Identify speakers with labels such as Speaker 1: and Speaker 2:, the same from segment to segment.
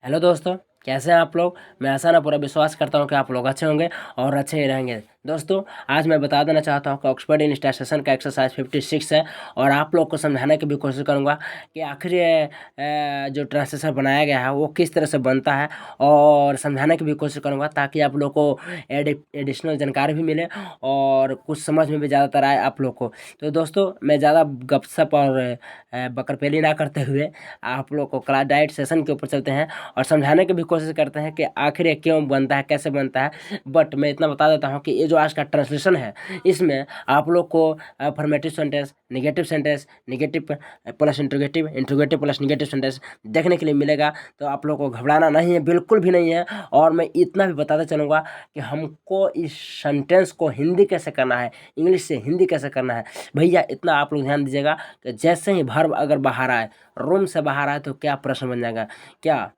Speaker 1: Hello दोस्तों, कैसे हैं आप लोग। मैं ऐसा ना पूरा विश्वास करता हूं कि आप लोग अच्छे होंगे और अच्छे ही रहेंगे। दोस्तों, आज मैं बता देना चाहता हूं कि ऑक्सफोर्ड इनस्टेशन का एक्सरसाइज 56 है और आप लोग को समझाने की भी कोशिश करूंगा कि आखिर ये जो ट्रांसलेशन बनाया गया है वो किस तरह से बनता है, और समझाने की भी कोशिश करूंगा ताकि आप लोग को एडिशनल जानकारी भी मिले और कुछ समझ में भी ज़्यादातर आए आप लोग को। तो दोस्तों, मैं ज़्यादा गपशप और बकरपेली ना करते हुए आप लोग को क्लास डाइट सेशन के ऊपर चलते हैं और समझाने की भी कोशिश करते हैं कि आखिर ये क्यों बनता है, कैसे बनता है। बट मैं इतना बता देता हूँ कि ये जो आज का ट्रांसलेशन है, इसमें आप लोग को affirmative sentence, negative plus interrogative, interrogative plus negative sentence देखने के लिए मिलेगा। तो आप लोग को घबराना नहीं है, बिल्कुल भी नहीं है। और मैं इतना भी बताता चलूँगा कि हमको इस सेंटेंस को हिंदी कैसे करना है, इंग्लिश से हिंदी कैसे करना है। भैया इतना आप लोग ध्यान दीजिएगा कि जैसे ही वर्ब अगर बाहर आए, रूम से बाहर आए, तो क्या प्रश्न बन जाएगा। क्या,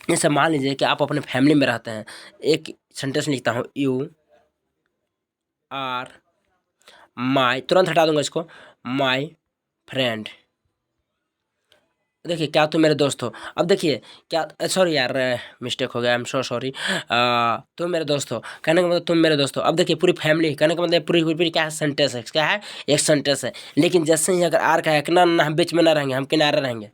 Speaker 1: जैसे मान लीजिए कि आप अपने फैमिली में रहते हैं। एक सेंटेंस लिखता हूँ, यू आर माई, तुरंत हटा दूंगा इसको, माई फ्रेंड। देखिए, क्या तुम मेरे दोस्त हो। अब देखिए, क्या, सॉरी यार, मिस्टेक हो गया, आई एम सो सॉरी। तुम मेरे दोस्त हो कहने का मतलब तुम मेरे दोस्त हो। अब देखिए, पूरी फैमिली कहने का मतलब पूरी क्या है, सेंटेंस है। क्या है, एक सेंटेंस है। लेकिन जैसे ही अगर आर का है ना, हम बीच में ना रहेंगे, हम किनारे रहेंगे।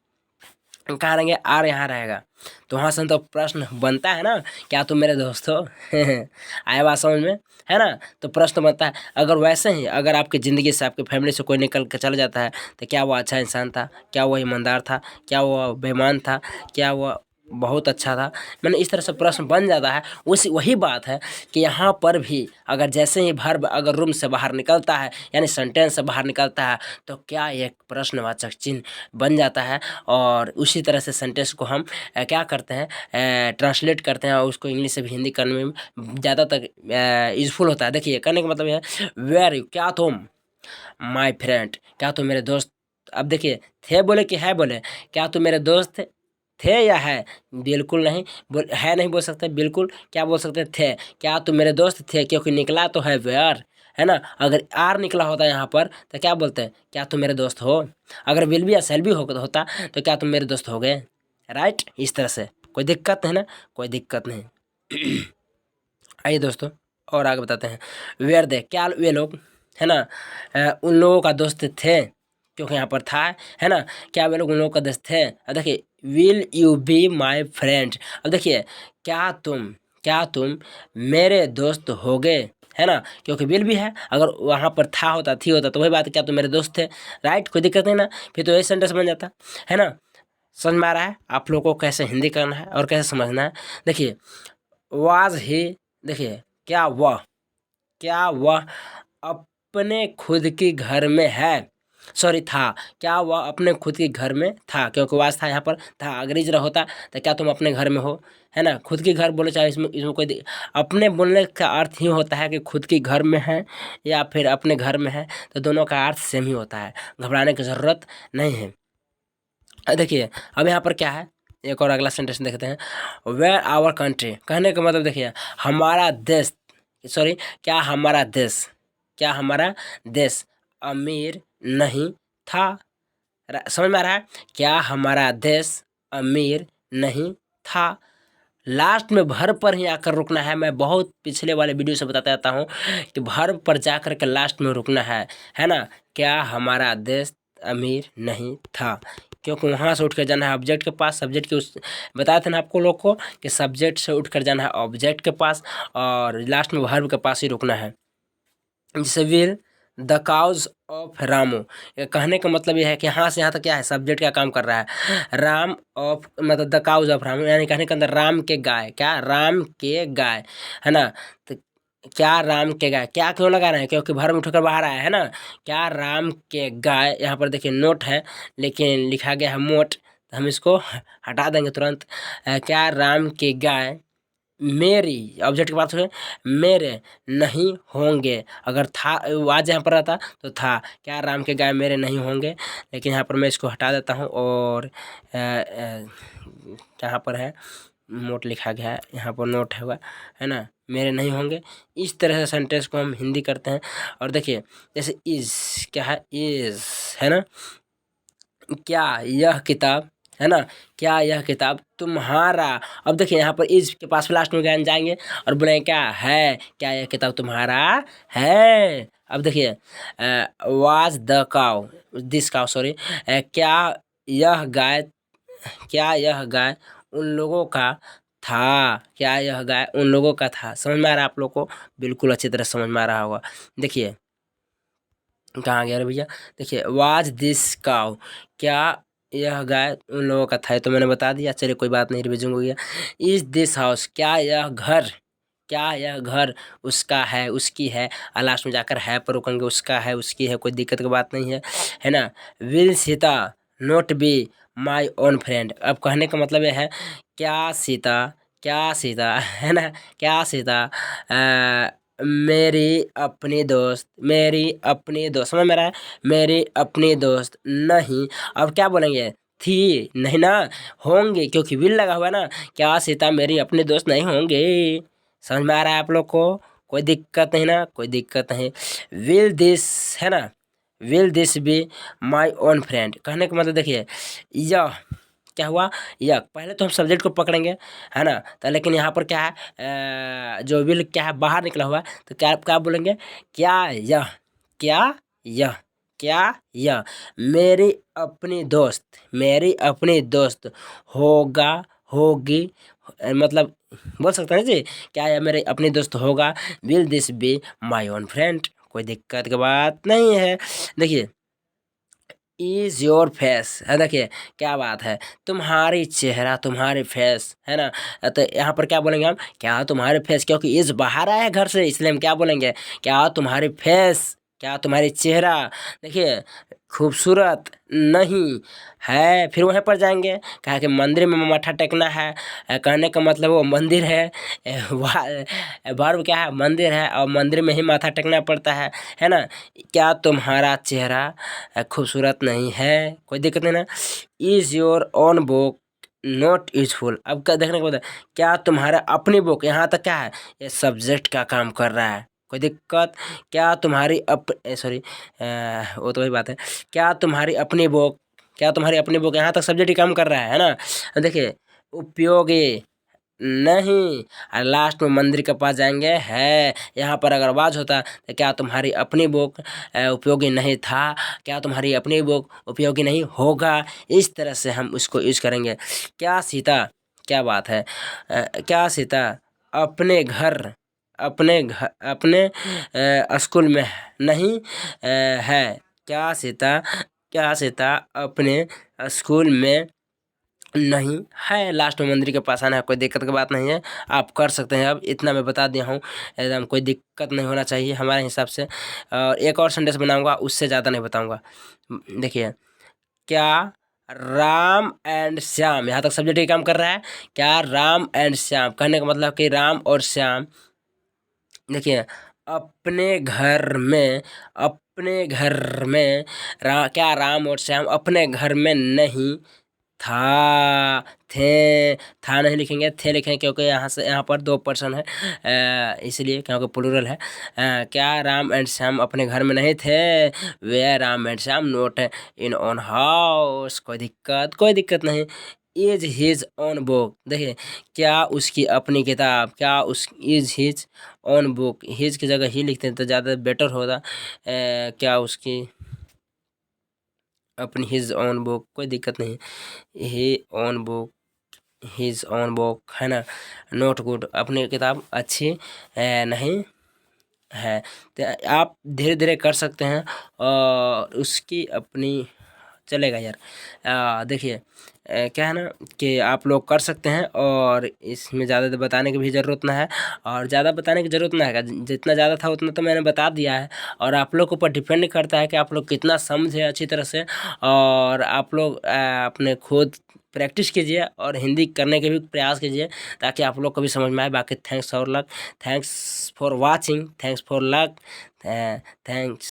Speaker 1: कहाँ रहेंगे, आर यहाँ रहेगा। तो वहाँ से तो प्रश्न बनता है ना, क्या तुम मेरे दोस्त हो। आया बात समझ में, है ना। तो प्रश्न बनता है। अगर वैसे ही अगर आपकी ज़िंदगी से, आपकी फैमिली से कोई निकल के चला जाता है, तो क्या वो अच्छा इंसान था, क्या वो ईमानदार था, क्या वो बेईमान था, क्या वो बहुत अच्छा था। मैंने इस तरह से प्रश्न बन जाता है। उसी वही बात है कि यहाँ पर भी अगर जैसे ही वर्ब अगर रूम से बाहर निकलता है, यानी सेंटेंस से बाहर निकलता है, तो क्या एक प्रश्नवाचक चिन्ह बन जाता है। और उसी तरह से सेंटेंस को हम क्या करते हैं, ट्रांसलेट करते हैं और उसको इंग्लिश से भी हिंदी करने में ज़्यादातर यूजफुल होता है। देखिए, कहने का मतलब है, वेर यू, क्या तुम, माई फ्रेंड, क्या तुम मेरे दोस्त। अब देखिए, थे बोले कि है बोले, क्या तुम मेरे दोस्त थे या है। बिल्कुल नहीं, है नहीं बोल सकते, बिल्कुल क्या बोल सकते थे। क्या तुम मेरे दोस्त थे, क्योंकि निकला तो है वेयर, है ना। अगर आर निकला होता यहाँ पर तो क्या बोलते हैं, क्या तुम मेरे दोस्त हो। अगर विल भी या सेल भी होता तो क्या तुम मेरे दोस्त हो गए। राइट, इस तरह से कोई दिक्कत है ना, कोई दिक्कत नहीं। आइए दोस्तों, और आगे बताते हैं। वेयर दे, क्या वे लोग, है ना, उन लोगों का दोस्त थे, क्योंकि यहाँ पर था, है ना। क्या वे लोग उन लोगों का दोस्त थे। अब देखिए, will you be my friend. अब देखिए, क्या तुम मेरे दोस्त हो गए, है ना। क्योंकि विल भी है, अगर वहाँ पर था होता, थी होता, तो वही बात है, क्या तुम मेरे दोस्त थे। राइट, कोई दिक्कत नहीं ना, फिर तो यही सेंटेंस बन जाता है ना। समझ में आ रहा है आप लोगों को कैसे हिंदी करना है और कैसे समझना है। देखिए, वाज ही, देखिए, क्या वह अपने खुद की घर में है, सॉरी था। क्या वह अपने खुद के घर में था, क्योंकि वास था यहाँ पर, था अगर इजरा होता तो क्या तुम अपने घर में हो, है ना। खुद की घर बोले, चाहे इसमें इसमें कोई अपने बोलने का अर्थ ही होता है कि खुद की घर में है या फिर अपने घर में है, तो दोनों का अर्थ सेम ही होता है, घबराने की ज़रूरत नहीं है। देखिए, अब यहाँ पर क्या है, एक और अगला सेंटेंस देखते हैं। वेयर आवर कंट्री, कहने का मतलब देखिए, हमारा देश, सॉरी, क्या हमारा देश अमीर नहीं था। समझ में आ रहा है, क्या हमारा देश अमीर नहीं था। लास्ट में भर्ब पर ही आकर रुकना है। मैं बहुत पिछले वाले वीडियो से बताता रहता हूँ कि भर्ब पर जाकर के लास्ट में रुकना है ना। क्या हमारा देश अमीर नहीं था, क्योंकि वहाँ से उठ कर जाना है ऑब्जेक्ट के पास, सब्जेक्ट के उस बताए थे ना आपको लोग को कि सब्जेक्ट से उठ कर जाना है ऑब्जेक्ट के पास और लास्ट में भर्ब के पास ही रुकना है। जैसे वीर द काउज ऑफ रामू, ये कहने का मतलब ये है कि यहाँ से यहाँ तक क्या है, सब्जेक्ट का काम कर रहा है। राम ऑफ मतलब द काउज ऑफ रामू, यानी कहने के अंदर राम के गाय, क्या राम के गाय, है ना। तो क्या राम के गाय, क्या क्यों लगा रहे हैं, क्योंकि भर उठकर बाहर आया है ना। क्या राम के गाय, यहाँ पर देखिए नोट है लेकिन लिखा गया है मोट, तो हम इसको हटा देंगे तुरंत। क्या राम के गाय मेरी, ऑब्जेक्ट के पास है मेरे नहीं होंगे। अगर था आज यहाँ पर रहता तो था, क्या राम के गाय मेरे नहीं होंगे। लेकिन यहाँ पर मैं इसको हटा देता हूँ और यहाँ पर है नोट लिखा गया है, यहाँ पर नोट है ना, मेरे नहीं होंगे। इस तरह से सेंटेंस को हम हिंदी करते हैं। और देखिए, जैसे इज, क्या है, इज, है ना। क्या यह किताब है ना। क्या यह किताब तुम्हारा, अब देखिए यहाँ पर इज के पास लास्ट में जाएंगे और बोलेंगे क्या है, क्या यह किताब तुम्हारा है। अब देखिए was the cow, this cow sorry, क्या यह गाय, क्या यह गाय उन लोगों का था, क्या यह गाय उन लोगों का था। समझ में आ रहा है आप लोग को, बिल्कुल अच्छी तरह समझ में आ रहा होगा। देखिए कहाँ गया रे भैया, देखिए वाज दिस काउ, क्या यह गाय उन लोगों का था, ये तो मैंने बता दिया। चलिए कोई बात नहीं, रिविजन हो गया। इज दिस हाउस, क्या यह घर, क्या यह घर उसका है, उसकी है, और लास्ट में जाकर है पर रुकेंगे, उसका है उसकी है, कोई दिक्कत की बात नहीं है ना। Will Sita note be my own friend, अब कहने का मतलब यह है क्या सीता, क्या सीता है ना, क्या सीता मेरी अपनी दोस्त, मेरी अपनी दोस्त, समझ में आ रहा है, मेरी अपनी दोस्त नहीं। अब क्या बोलेंगे, थी नहीं ना, होंगे, क्योंकि विल लगा हुआ है ना। क्या सीता मेरी अपने दोस्त नहीं होंगे। समझ में आ रहा है आप लोग को, कोई दिक्कत नहीं ना, कोई दिक्कत नहीं। विल दिस है ना, will this be my own friend, कहने का मतलब देखिए यह क्या हुआ, यह पहले तो हम सब्जेक्ट को पकड़ेंगे, है ना। तो लेकिन यहाँ पर क्या है, जो विल क्या है बाहर निकला हुआ है, तो क्या क्या बोलेंगे, क्या यह, क्या यह, क्या यह मेरी अपनी दोस्त, मेरी अपनी दोस्त होगा, होगी, मतलब बोल सकते हैं जी, क्या यह मेरे अपनी दोस्त होगा। Will this be my own friend, कोई दिक्कत की बात नहीं है। देखिए इज योर फेस है, देखिए क्या बात है, तुम्हारी चेहरा, तुम्हारी फेस है ना। तो यहाँ पर क्या बोलेंगे हम, क्या तुम्हारे फेस, क्योंकि इज बाहर आया है घर से, इसलिए हम क्या बोलेंगे, क्या तुम्हारी फेस, क्या तुम्हारी चेहरा, देखिए खूबसूरत नहीं है। फिर वहीं पर जाएंगे, कहा कि मंदिर में माथा टेकना है, कहने का मतलब वो मंदिर है, वर्ब क्या है, मंदिर है, और मंदिर में ही माथा टेकना पड़ता है ना। क्या तुम्हारा चेहरा खूबसूरत नहीं है, कोई दिक्कत नहीं ना। Is your own book not useful, अब क्या देखने को बोलता है, क्या तुम्हारा अपनी बुक, यहाँ तक क्या है, ये सब्जेक्ट का काम कर रहा है, कोई दिक्कत। क्या तुम्हारी सॉरी वो तो वही बात है, क्या तुम्हारी अपनी बुक, क्या तुम्हारी अपनी बुक, यहाँ तक सब्जेक्ट ही काम कर रहा है ना। देखिए उपयोगी नहीं, और लास्ट में मंदिर के पास जाएंगे है, यहाँ पर अगर आवाज होता तो क्या तुम्हारी अपनी बुक उपयोगी नहीं था, क्या तुम्हारी अपनी बुक उपयोगी नहीं होगा, इस तरह से हम उसको यूज करेंगे। क्या सीता, क्या बात है, क्या सीता अपने घर, अपने घर, अपने स्कूल में नहीं है, क्या सीता, क्या सीता अपने स्कूल में नहीं है, लास्ट में मंदिर के पास आना है, कोई दिक्कत की बात नहीं है, आप कर सकते हैं। अब इतना मैं बता दिया हूँ, एकदम कोई दिक्कत नहीं होना चाहिए हमारे हिसाब से। और एक और सेंटेंस बनाऊंगा, उससे ज़्यादा नहीं बताऊंगा। देखिए क्या राम एंड श्याम, यहाँ तक सब्जेक्ट ही काम कर रहा है, क्या राम एंड श्याम, कहने का मतलब कि राम और श्याम, देखिए अपने घर में, अपने घर में क्या राम और श्याम अपने घर में नहीं था, थे, था नहीं लिखेंगे, थे लिखेंगे, क्योंकि यहाँ से यहाँ पर दो पर्सन है, इसलिए क्योंकि प्लूरल है। क्या राम एंड श्याम अपने घर में नहीं थे, वे Ram and Shyam not in own house, कोई दिक्कत नहीं। इज हिज ओन बुक, देखिए क्या उसकी अपनी किताब, क्या उस is his own book, his की जगह ही लिखते हैं तो ज़्यादा बेटर होगा। क्या उसकी अपनी हिज ओन बुक, कोई दिक्कत नहीं, he own book, his own book है ना, नोट गुड, अपनी किताब अच्छी नहीं है। तो आप धीरे धीरे कर सकते हैं, और उसकी अपनी चलेगा यार। देखिए क्या है ना कि आप लोग कर सकते हैं, और इसमें ज़्यादा बताने की भी ज़रूरत ना है, और ज़्यादा बताने की ज़रूरत ना है, जितना ज़्यादा था उतना तो मैंने बता दिया है। और आप लोग के ऊपर डिपेंड करता है कि आप लोग कितना समझे अच्छी तरह से, और आप लोग अपने खुद प्रैक्टिस कीजिए और हिंदी करने के भी प्रयास कीजिए, ताकि आप लोग को भी समझ में आए। बाकी thanks for luck, thanks for watching, thanks for luck, thanks.